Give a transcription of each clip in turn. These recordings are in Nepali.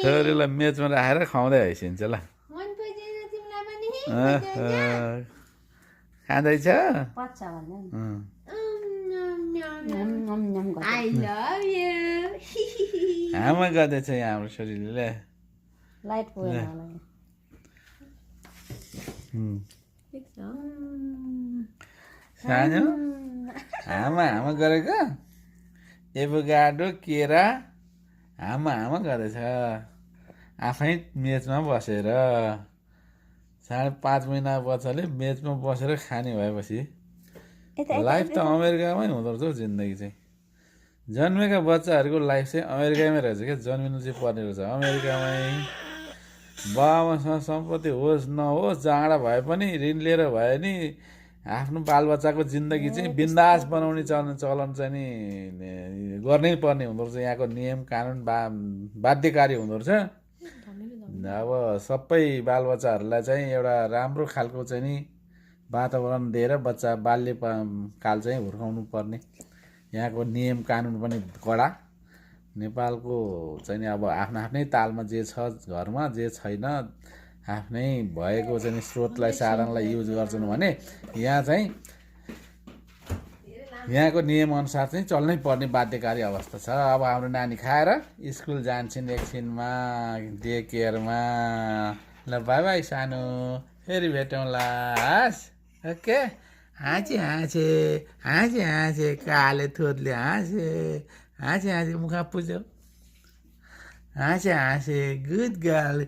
छोरीलाई मेचमा राखेर खुवाउँदै हैसिन्छ ल मन पर्दैन तिमीलाई पनि खाँदैछ पच्छ भन्दा नि I love you. हामा गर्दैछ यहाँ हाम्रो छोरीले लाइट पुगेन होला सानो हामा गरेको एभोकाडो केरा हामा गर्दैछ आफै मेचमा बसेर 5.5 महिना बच्चाले मेचमा बसेर खाने भएपछि लाइफ त अमेरिकामै हुँदो रहेछ हौ जिन्दगी चाहिँ जन्मेका बच्चाहरूको लाइफ चाहिँ अमेरिकामै रहेछ क्या जन्मिनु चाहिँ पर्ने रहेछ अमेरिकामै बाबासँग सम्पत्ति होस् नहोस् जाँडा भए पनि ऋण लिएर भए नि आफ्नो बालबच्चाको जिन्दगी चाहिँ बिन्दास बनाउने चलन चाहिँ नि गर्नै पर्ने हुँदो रहेछ यहाँको नियम कानुन बाध्यकारी हुँदो रहेछ अब सबै बालबच्चाहरूलाई चाहिँ एउटा राम्रो खालको चाहिँ नि वातावरण दिएर बच्चा बाल्यकाल चाहिँ हुर्काउनु पर्ने यहाँको नियम कानुन पनि कडा नेपालको चाहिँ नि अब आफ्नै तालमा जे छ घरमा जे छैन आफ्नै भएको चाहिँ स्रोतलाई साधनलाई युज गर्छन् भने यहाँ चाहिँ यहाँको नियमअनुसार चाहिँ चल्नै पर्ने बाध्यकारी अवस्था छ अब हाम्रो नानी खाएर स्कुल जान्छन् एकछिनमा डे केयरमा ल बाई बाई सानो फेरि भेटौँला ओके हाँचे काले थोरले हाँसे मुखा पुज्यो हाँसे गुड गर्ल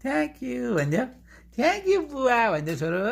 थ्याङ्क यू भन्छ थ्याङ्क यू बुवा भन्छ छोरो